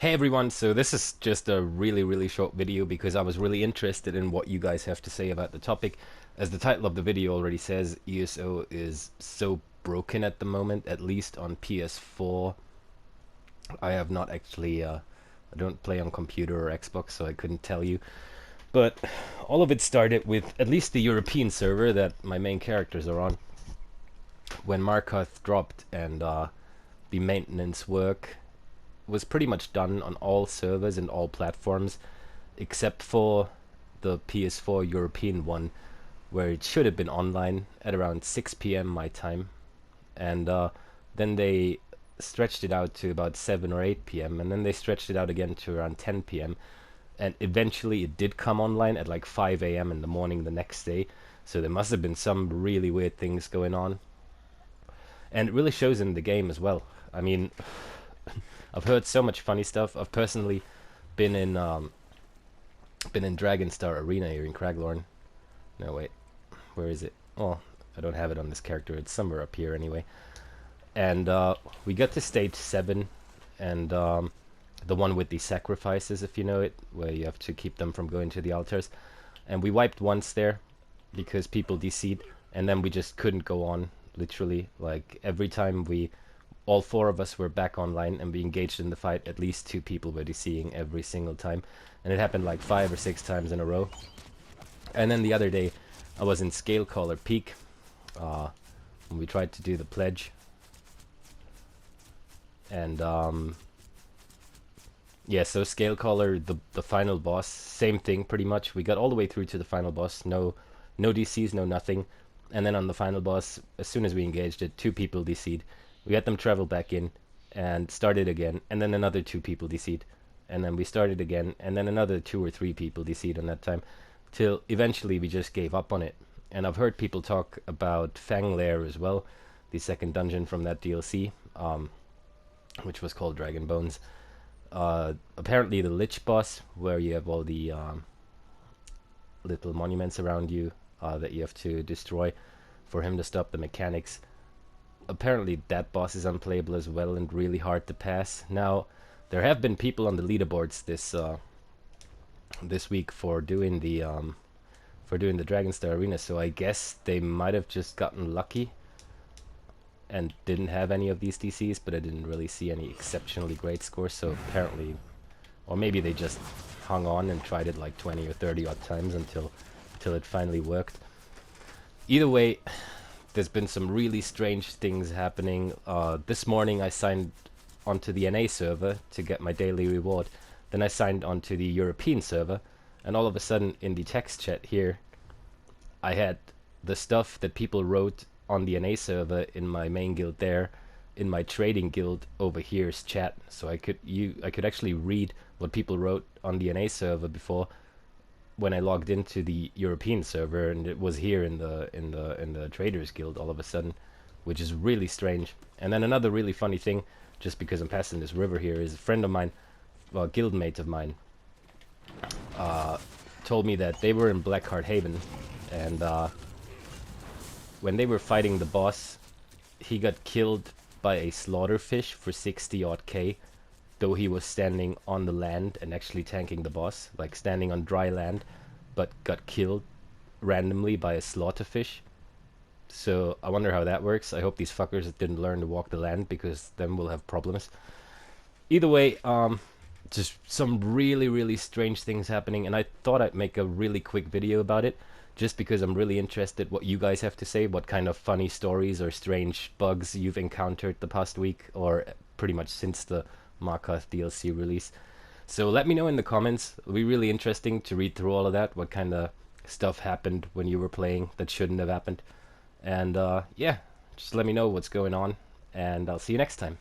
Hey everyone, so this is just a really short video because I was really interested in what you guys have to say about the topic. As the title of the video already says, ESO is so broken at the moment, at least on PS4. I have not actually, I don't play on computer or Xbox, so I couldn't tell you. But all of it started with at least the European server that my main characters are on. When Markarth dropped and the maintenance work was pretty much done on all servers and all platforms except for the PS4 European one, where it should have been online at around 6 p.m. my time, and then they stretched it out to about 7 or 8 p.m. and then they stretched it out again to around 10 p.m. and eventually it did come online at like 5 a.m. in the morning the next day. So there must have been some really weird things going on, and it really shows in the game as well. I mean, I've heard so much funny stuff. I've personally been in Dragonstar Arena here in Craglorn. No wait, where is it? Oh, I don't have it on this character. It's somewhere up here anyway. And we got to stage 7, and the one with the sacrifices, if you know it, where you have to keep them from going to the altars. And we wiped once there because people DC'd, and then we just couldn't go on. Literally, like every time all 4 of us were back online and we engaged in the fight, at least 2 people were DCing every single time, and it happened like 5 or 6 times in a row. And then the other day I was in Scalecaller Peak when we tried to do the pledge, and yeah, so Scalecaller, the final boss, same thing pretty much. We got all the way through to the final boss, no DCs, no nothing, and then on the final boss, as soon as we engaged it, 2 people DC'd. We got them travel back in and started again, and then another 2 people DC'd, and then we started again, and then another 2 or 3 people DC'd on that time, till eventually we just gave up on it. And I've heard people talk about Fang Lair as well, the second dungeon from that DLC, which was called Dragon Bones. Apparently the Lich boss, where you have all the little monuments around you that you have to destroy for him to stop the mechanics. Apparently that boss is unplayable as well and really hard to pass. Now, there have been people on the leaderboards this week for doing the Dragonstar Arena, so I guess they might have just gotten lucky and didn't have any of these DCs, but I didn't really see any exceptionally great scores, so apparently, or maybe they just hung on and tried it like 20 or 30 odd times until it finally worked. Either way, there's been some really strange things happening. This morning I signed onto the NA server to get my daily reward. Then I signed onto the European server, and all of a sudden in the text chat here, I had the stuff that people wrote on the NA server in my main guild there, in my trading guild over here's chat. So I could actually read what people wrote on the NA server before when I logged into the European server, and it was here in the Traders Guild all of a sudden, which is really strange. And then another really funny thing, just because I'm passing this river here, is a friend of mine, well, a guildmate of mine, told me that they were in Blackheart Haven, and when they were fighting the boss, he got killed by a slaughterfish for 60 odd K, though he was standing on the land and actually tanking the boss, like standing on dry land, but got killed randomly by a slaughterfish. So I wonder how that works. I hope these fuckers didn't learn to walk the land, because then we'll have problems. Either way, just some really strange things happening, and I thought I'd make a really quick video about it, just because I'm really interested what you guys have to say, what kind of funny stories or strange bugs you've encountered the past week, or pretty much since the Markarth DLC release. So let me know in the comments. It'll be really interesting to read through all of that, what kind of stuff happened when you were playing that shouldn't have happened. And yeah, just let me know what's going on, and I'll see you next time.